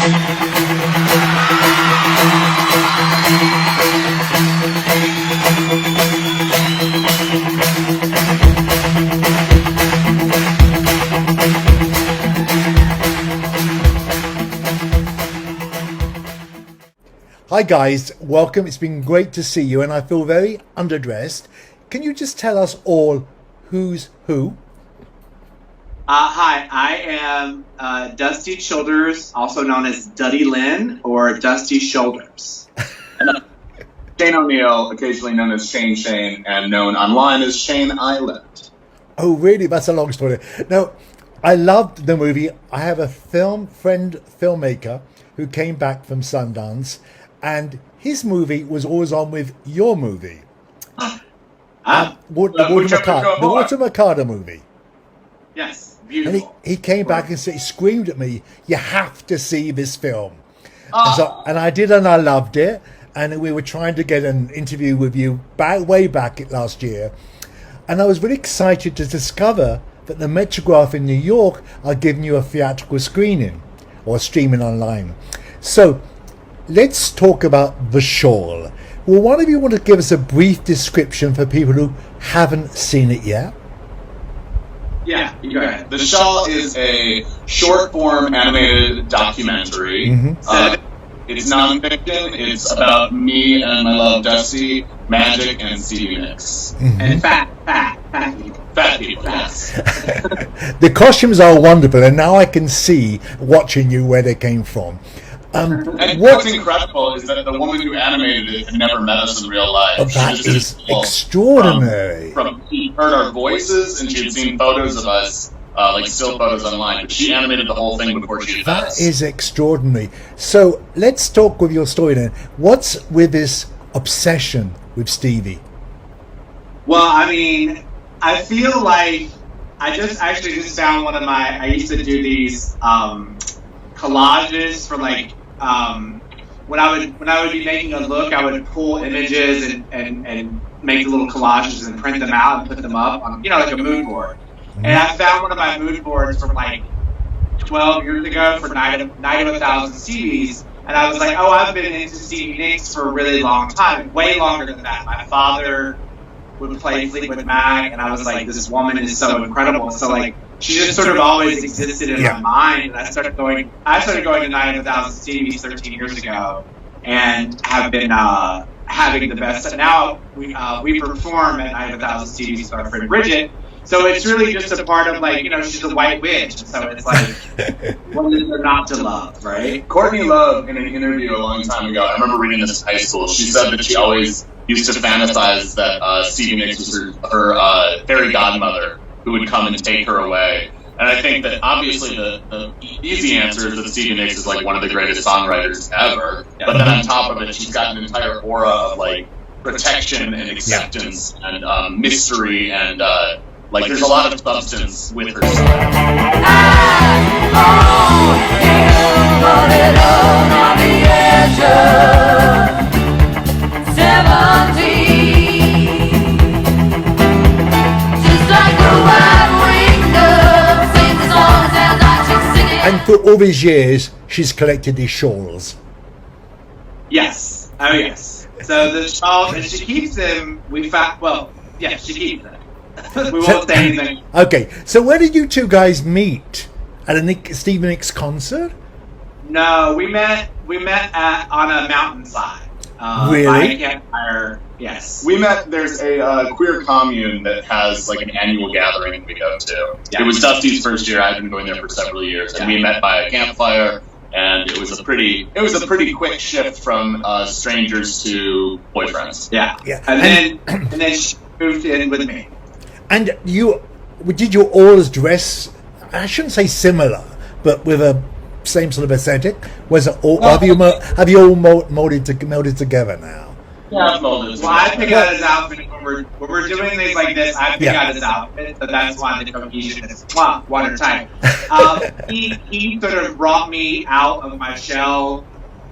Hi guys, welcome. It's been great to see you and I feel very underdressed. Can you just tell us all who's who? Hi, I am Dusty Childers, also known as Duddy Lynn or Dusty Shoulders. Shane O'Neill, occasionally known as Shane, and known online as Shane Island. Oh really? That's a long story. No, I loved the movie. I have a filmmaker who came back from Sundance, and his movie was always on with your movie. The Walter Mercado movie. Yes, beautiful. And he came back and he screamed at me, "You have to see this film." And I did, and I loved it. And we were trying to get an interview with you way back last year. And I was really excited to discover that the Metrograph in New York are giving you a theatrical screening or streaming online. So let's talk about The Shawl. Well, one of you want to give us a brief description for people who haven't seen it yet? Yeah, you go ahead. The Shawl is a short-form animated documentary. It's nonfiction. It's about me and my love Dusty, Magic, and Stevie Nicks. And fat people. Fat people, yes. The costumes are wonderful, and now I can see, watching you, where they came from. And what's incredible is that the woman who animated it had never met us in real life. Oh, that is extraordinary. She heard our voices, and she had seen photos of us, like still photos online, but she animated the whole thing before she met us. That is extraordinary. So let's talk with your story then. What's with this obsession with Stevie? Well, I mean, I feel like I just found one of my, I used to do these collages for like, when I would be making a look, I would pull images and make little collages and print them out and put them up on, like a mood board. And I found one of my mood boards from like 12 years ago for Night of 1,000 Stevies, and I was like, oh, I've been into Stevie Nicks for a really long time, way longer than that. My father would play Fleetwood Mac, and I was like, this woman is so incredible. So like, she just sort of always existed in my mind, and I started going to Night of 1,000 Stevies 13 years ago, and have been having the best. And now we perform at Night of 1,000 Stevies with our friend Bridget. So it's really just a part of like, she's a white witch, and so it's like, what is there not to love, right? Courtney Love, in an interview a long time ago, I remember reading this in high school, she said that she always used to fantasize that Stevie Nicks was her fairy godmother who would come and take her away. And I think that obviously the easy answer is that Stevie Nicks is like one of the greatest songwriters ever. Yeah. But then on top of it, she's got an entire aura of like protection and acceptance and mystery and like there's a lot of substance with her And for all these years, she's collected these shawls. Yes. Oh, yes. So the shawls, and she keeps them. She keeps them. We won't say anything. Okay, so where did you two guys meet? At a Stevie Nicks concert? No, we met on a mountainside. Really? By a campfire. Yes. We met. There's a queer commune that has like an annual gathering we go to. Yeah. It was Dusty's first year. I've been going there for several years, and we met by a campfire. And it was a pretty quick shift from strangers to boyfriends. Yeah. And then she moved in with me. And did you always dress? I shouldn't say similar, but with a same sort of aesthetic. Was it all? Have you all molded together now? Yeah, molded. Well, I pick out his outfit when we're doing things like this. I pick out his outfit, so that's why the cohesion is watertight. He sort of brought me out of my shell.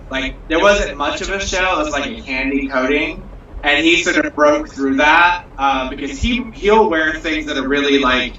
Like there wasn't much of a shell; it was like a candy coating, and he sort of broke through that because he'll wear things that are really like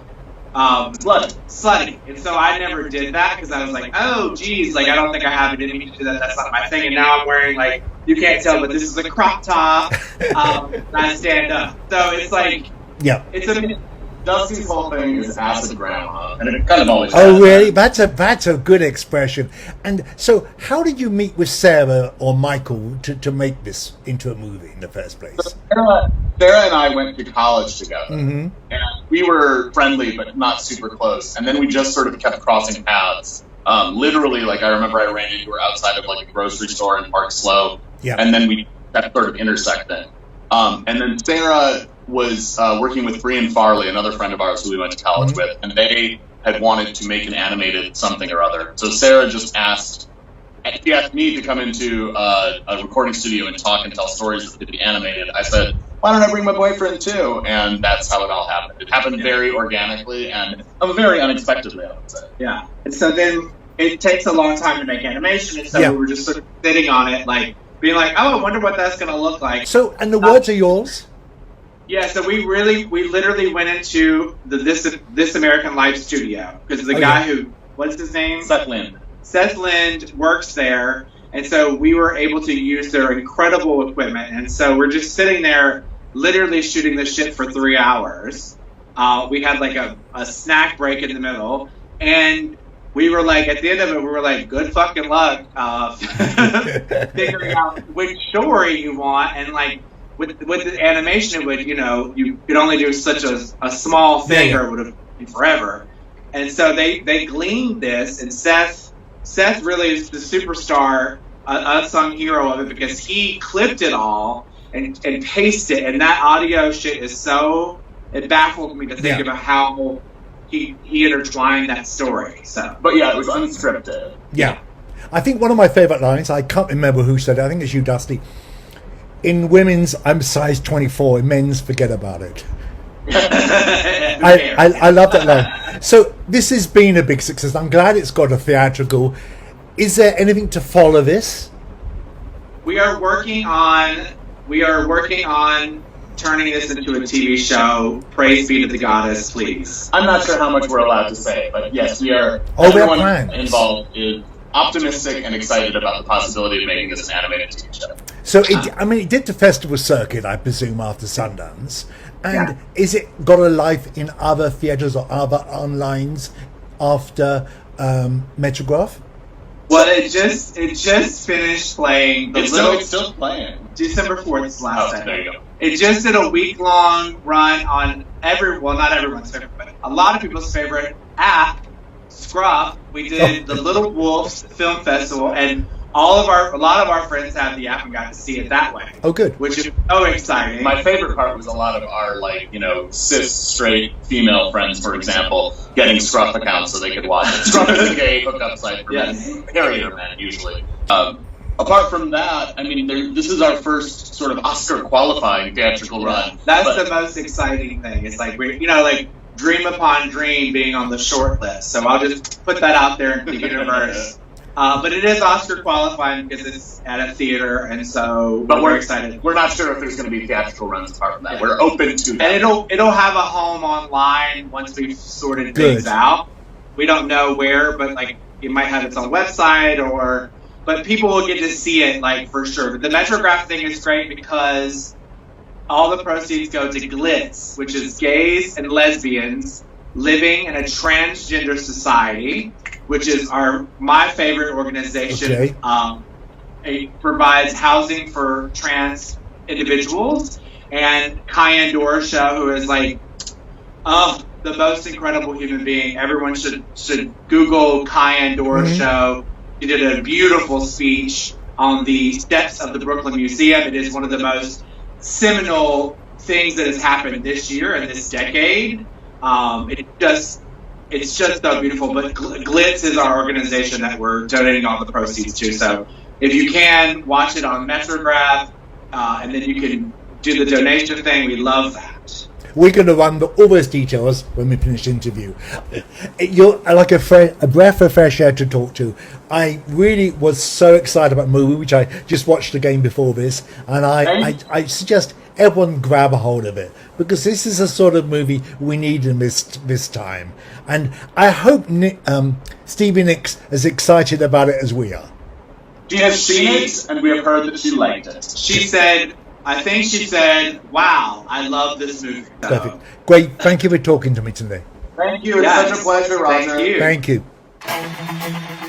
slutty. And so I never did that because I was like, oh, geez, like I don't think I have it in me to do that. That's not my thing. And now I'm wearing, like, you can't tell, but this is a crop top. I stand up. So it's like, yeah, it's a. Dusty's whole thing is acid grandma, and it kind of always. Oh, really? That's a good expression. And so, how did you meet with Sarah or Michael to make this into a movie in the first place? So Sarah and I went to college together, Mm-hmm. and we were friendly but not super close. And then we just sort of kept crossing paths. Literally, like I remember, I ran into her outside of like a grocery store in Park Slope, Yeah. and then we kept sort of intersecting. And then Sarah was working with Brian Farley, another friend of ours who we went to college Mm-hmm. with, and they had wanted to make an animated something or other. So Sarah just asked me to come into a recording studio and talk and tell stories that could be animated. I said, why don't I bring my boyfriend too? And that's how it all happened. It happened very organically and very unexpectedly, I would say. Yeah. And so then it takes a long time to make animation, and so Yeah. we were just sort of sitting on it, like being like, oh, I wonder what that's going to look like. So, and the words are yours? Yeah, so we literally went into the This American Life studio because the guy who, what's his name? Seth Lind. Seth Lind works there, and so we were able to use their incredible equipment. And so we're just sitting there, literally shooting the shit for 3 hours. We had like a snack break in the middle, and we were like, at the end of it, we were like, good fucking luck figuring out which story you want, and like. With the animation, it would, you could only do such a small thing, or it would have been forever. And so they gleaned this, and Seth really is the superstar, unsung hero of it, because he clipped it all and pasted it, and that audio shit is so, it baffled me to think about how he intertwined that story. So, but yeah, it was unscripted. Yeah. I think one of my favorite lines, I can't remember who said it, I think it's you, Dusty. In women's, I'm size 24. In men's, forget about it. I love that line. So this has been a big success. I'm glad it's got a theatrical. Is there anything to follow this? We are working on turning this into a TV show. Praise be to the goddess, please. I'm not sure how much we're allowed to say, but yes, we are. Oh, everyone we have plans. Involved is optimistic and excited about the possibility of making this an animated TV show. So, it did the festival circuit, I presume, after Sundance. And is it got a life in other theatres or other onlines after Metrograph? Well, it just finished playing. It's still playing. December 4th is last time. There you go. It just did a week-long run on not everyone's favorite, but a lot of people's favorite app, Scruff. We did the Little Wolves Film Festival, and a lot of our friends have the app and got to see it that way. Oh, good. Which is so exciting. My favorite part was a lot of our, cis, straight, female friends, for example, getting Scruff accounts so they could watch it. Scruff is a gay hookup site for men, carrier men, usually. Apart from that, this is our first sort of Oscar-qualifying theatrical run. That's the most exciting thing. It's like, dream upon dream being on the short list. So I'll just put that out there into the universe. But it is Oscar qualifying because it's at a theater, and so we're excited. We're not sure if there's going to be theatrical runs apart from that. Yeah. We're open to that. And it'll have a home online once we've sorted things out. We don't know where, but it might have its own website, but people will get to see it for sure. The Metrograph thing is great because all the proceeds go to GLITZ, which is gays and lesbians living in a transgender society, which is my favorite organization. Okay. It provides housing for trans individuals. And Cayenne Dorsha, who is the most incredible human being. Everyone should Google Cayenne Dorsha. She did a beautiful speech on the steps of the Brooklyn Museum. It is one of the most seminal things that has happened this year and this decade. It's just so beautiful. But GLITZ is our organization that we're donating all the proceeds to. So if you can, watch it on Metrograph, and then you can do the donation thing. We love that. We're going to run all those details when we finish the interview. You're like a breath of fresh air to talk to. I really was so excited about the movie, which I just watched again before this, and I suggest everyone grab a hold of it, because this is a sort of movie we need in this time. And I hope Stevie Nicks is excited about it as we are. She has seen it, and we have heard that she liked it. I think she said, wow, I love this movie. Perfect. Great. Thank you for talking to me today. Thank you. It's such a pleasure, Roger. Thank you. Thank you.